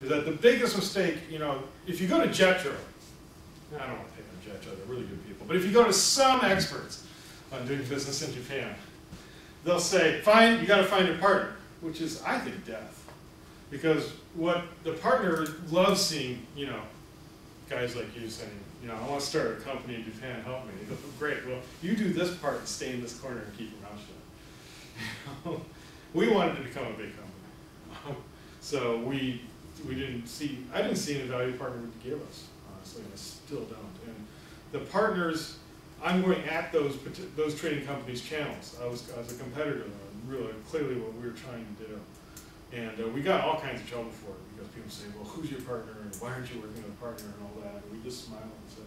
is that the biggest mistake, if you go to Jetro, I don't want to pick on Jetro, they're really good people, but if you go to some experts on doing business in Japan, they'll say, fine, you got to find a partner, which is, I think, death. Because what the partner loves seeing, guys like you saying, I want to start a company in Japan, help me. You go, great, well, you do this part and stay in this corner and keep your mouth shut. We wanted to become a big company. So I didn't see any value the partner would give us, honestly, and I still don't. And the partners, I'm going at those trading companies' channels. I was a competitor, really clearly what we were trying to do. And we got all kinds of trouble for it because people say, well, who's your partner and why aren't you working with a partner and all that? And we just smiled and said,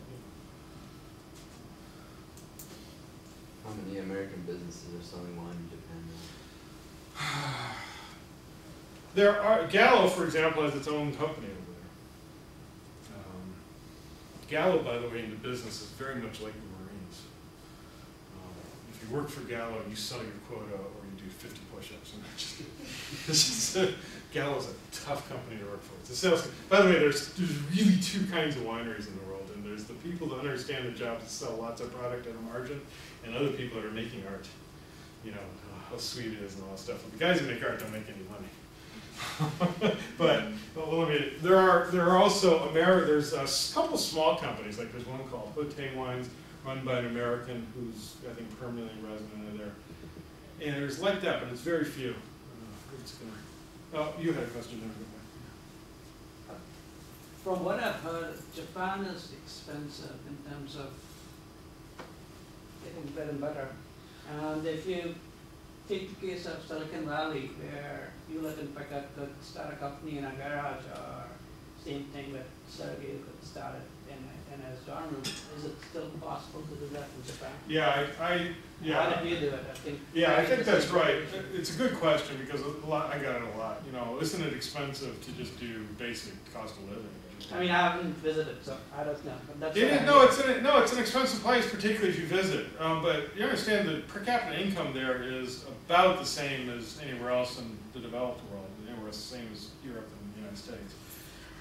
How many American businesses are selling wine in Japan now? There are, Gallo, for example, has its own company over there. Gallo, by the way, in the business is very much like the Marines. If you work for Gallo, you sell your quota or you do 50 push-ups. Gallo's a tough company to work for. It's a sales. By the way, there's really two kinds of wineries in the world, and there's the people that understand the job to sell lots of product at a margin, and other people that are making art. How sweet it is and all that stuff. But the guys who make art don't make any money. but there are also there's a couple of small companies, like there's one called Hote Wines, run by an American who's, I think, permanently resident there. And there's like that, but it's very few. You had a question there. From what I've heard, Japan is expensive in terms of getting bread and butter. And if you take the case of Silicon Valley, where Hewlett and Packard could start a company in a garage, or same thing with Sergey could start it in his dorm room, is it still possible to do that in Japan? Yeah, How did you do it? I think that's right. It's a good question because I got it a lot. Isn't it expensive to just do basic cost of living? I mean, I haven't visited, so I don't know. But that's it's an expensive place, particularly if you visit. But you understand that per capita income there is about the same as anywhere else in the developed world. Anywhere else the same as Europe and the United States.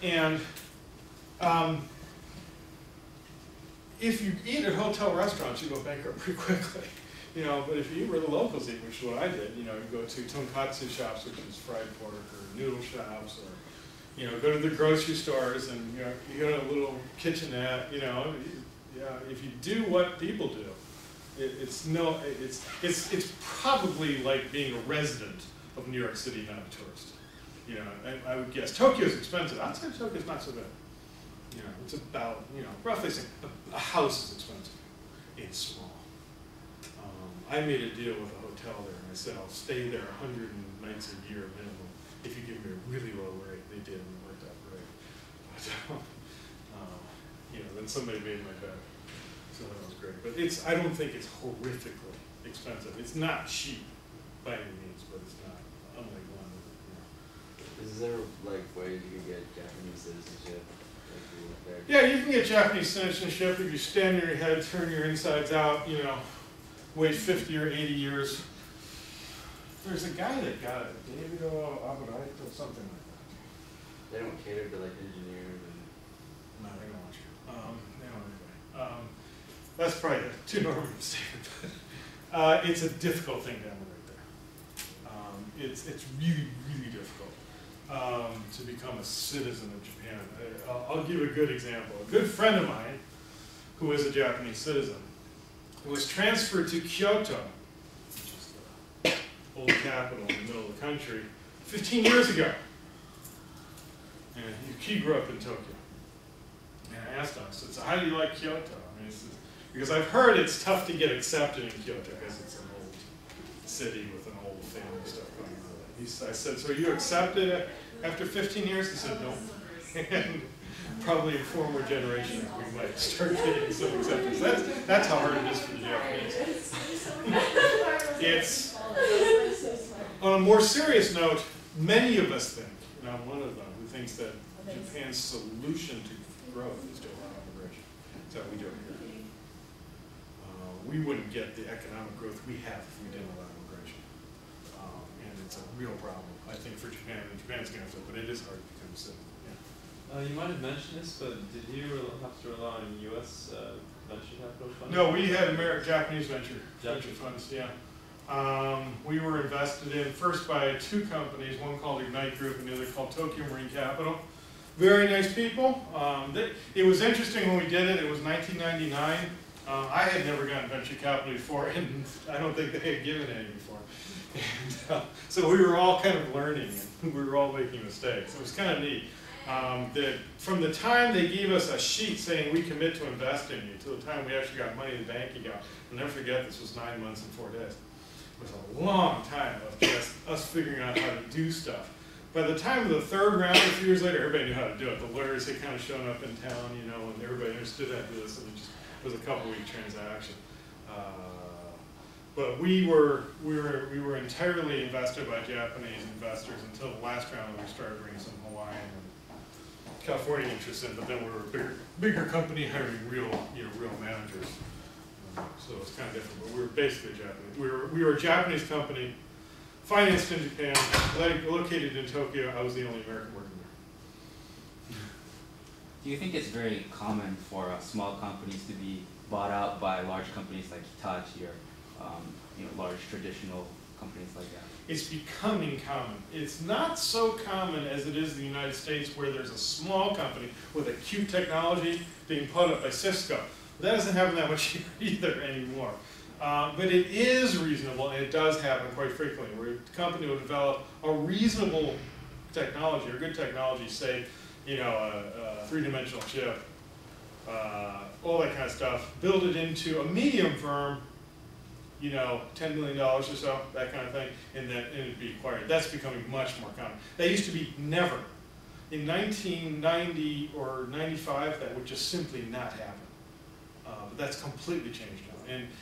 And if you eat at hotel restaurants, you go bankrupt pretty quickly. But if you eat where the locals eat, which is what I did, you go to tonkatsu shops, which is fried pork, or noodle shops, or go to the grocery stores and you go to a little kitchenette. If you do what people do, it's probably like being a resident of New York City, not a tourist. I would guess Tokyo's expensive. Outside Tokyo's not so bad. It's about roughly saying a house is expensive. It's small. I made a deal with a hotel there, and I said I'll stay there 100 nights a year minimum if you give me a really low rate. They did, and it worked out great. But then somebody made my bet, so that was great. But I don't think it's horrifically expensive. It's not cheap by any means, but it's not unlike London. Is there ways you can get Japanese citizenship? Yeah, you can get Japanese citizenship if you stand on your head, turn your insides out, wait 50 or 80 years. There's a guy that got it, David Aburai or something like that. They don't cater to engineers and... No, they don't want you. They don't anyway. That's probably a too normal statement. It's a difficult thing down the road there. It's really, really difficult to become a citizen of Japan. I'll give a good example. A good friend of mine, who is a Japanese citizen, was transferred to Kyoto, which is the old capital in the middle of the country, 15 years ago. And he grew up in Tokyo. And I asked him, I said, so how do you like Kyoto? Because I've heard it's tough to get accepted in Kyoto because it's an old city with an old family stuff going on. I said, so are you accepted after 15 years? He said, no. And probably in 4 more generations we might start getting some acceptance. That's how hard it is for the Japanese. It's, on a more serious note, many of us think, and I'm one of them, who thinks that Japan's solution to growth is to allow immigration. That's how we do it here. We wouldn't get the economic growth we have if we didn't allow immigration. And it's a real problem, I think, for Japan. And Japan's going to have to, but it is hard to become a citizen. You might have mentioned this, but did you have to rely on U.S. Venture capital funding? No, we had Japanese venture funds, yeah. We were invested in first by two companies, one called Ignite Group and the other called Tokyo Marine Capital. Very nice people. It was interesting when we did it. It was 1999. I had never gotten venture capital before, and I don't think they had given any before. And, so we were all kind of learning, and we were all making mistakes. It was kind of neat. From the time they gave us a sheet saying we commit to invest in you to the time we actually got money in the bank account, I'll never forget, this was 9 months and 4 days. It was a long time of just us figuring out how to do stuff. By the time of the third round, a few years later, everybody knew how to do it. The lawyers had kind of shown up in town, you know, and everybody understood how to do this, and it was a couple-week transaction. But we were entirely invested by Japanese investors until the last round when we started bringing some Hawaiian and California interests in. But then we were a bigger company hiring real managers. So it's kind of different. But we were basically Japanese. We were a Japanese company, financed in Japan, located in Tokyo. I was the only American working there. Do you think it's very common for small companies to be bought out by large companies like Hitachi or large traditional companies like that? It's becoming common. It's not so common as it is in the United States, where there's a small company with acute technology being put up by Cisco. That doesn't happen that much here either anymore. But it is reasonable, and it does happen quite frequently, where a company will develop a reasonable technology, or good technology, say, a three-dimensional chip, all that kind of stuff, build it into a medium firm, $10 million or so, that kind of thing, and then it'd be acquired. That's becoming much more common. That used to be never. In 1990 or 95, that would just simply not happen. But that's completely changed now.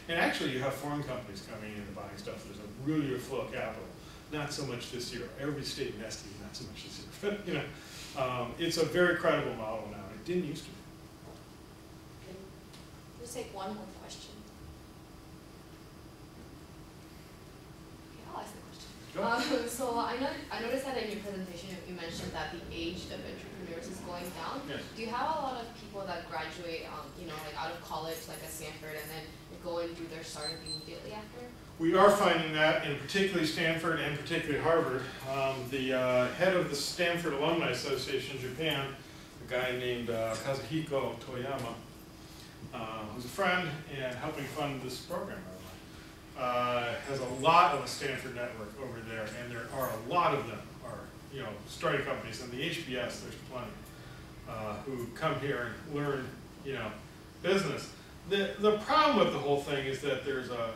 And actually, you have foreign companies coming in and buying stuff. There's a really good flow of capital. Not so much this year. Every state investing, not so much this year. But it's a very credible model now. It didn't used to be. Okay. Let's take one more question. I'll ask the question. So I noticed that in your presentation you mentioned that the age of entrepreneurs is going down. Yes. Do you have a lot of people that graduate, like out of college, like at Stanford, and then go and do their startup immediately after? We are finding that, in particularly Stanford and particularly Harvard. The head of the Stanford Alumni Association in Japan, a guy named Kazuhiko Toyama, who's a friend and helping fund this program, has a lot of a Stanford network over there, and there are a lot of them are starting companies. And the HBS, there's plenty who come here and learn business. The problem with the whole thing is that there's a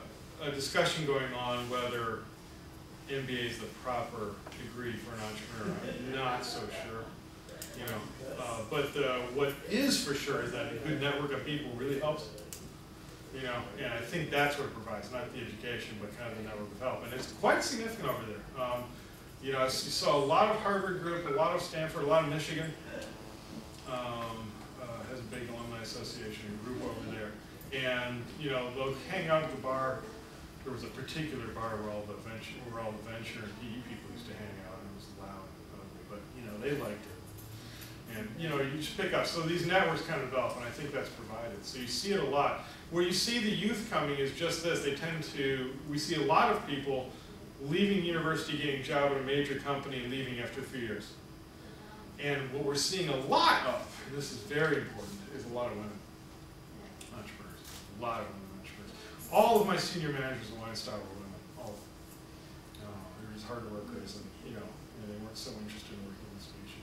discussion going on whether MBA is the proper degree for an entrepreneur. I'm not so sure. But what is for sure is that a good network of people really helps. And I think that's what it provides, not the education, but kind of the network of help. And it's quite significant over there. You saw a lot of Harvard group, a lot of Stanford, a lot of Michigan. Has a big alumni association group over there. And they'll hang out at the bar. There was a particular bar where all the venture and PE people used to hang out, and it was loud and ugly, but they liked it. And you just pick up. So these networks kind of develop, and I think that's provided. So you see it a lot. Where you see the youth coming is just this. We see a lot of people leaving university, getting a job at a major company, and leaving after 3 years. And what we're seeing a lot of, and this is very important, is a lot of women entrepreneurs. A lot of women entrepreneurs. All of my senior managers at Wine Style were women. All of them. They were just hard workers, and they weren't so interested in working in the speech.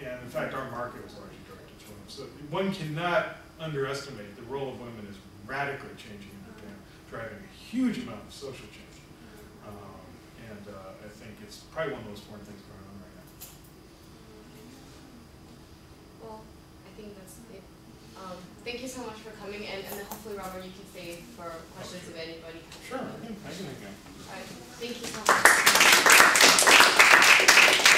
And in fact, our market was largely directed to women. So one cannot underestimate the role of women is radically changing in Japan, driving a huge amount of social change. I think it's probably one of the most important things going on right now. Well, I think that's it. Thank you so much for coming, and then hopefully, Robert, you can stay for questions if anybody has. Sure, I can. All right, thank you so much.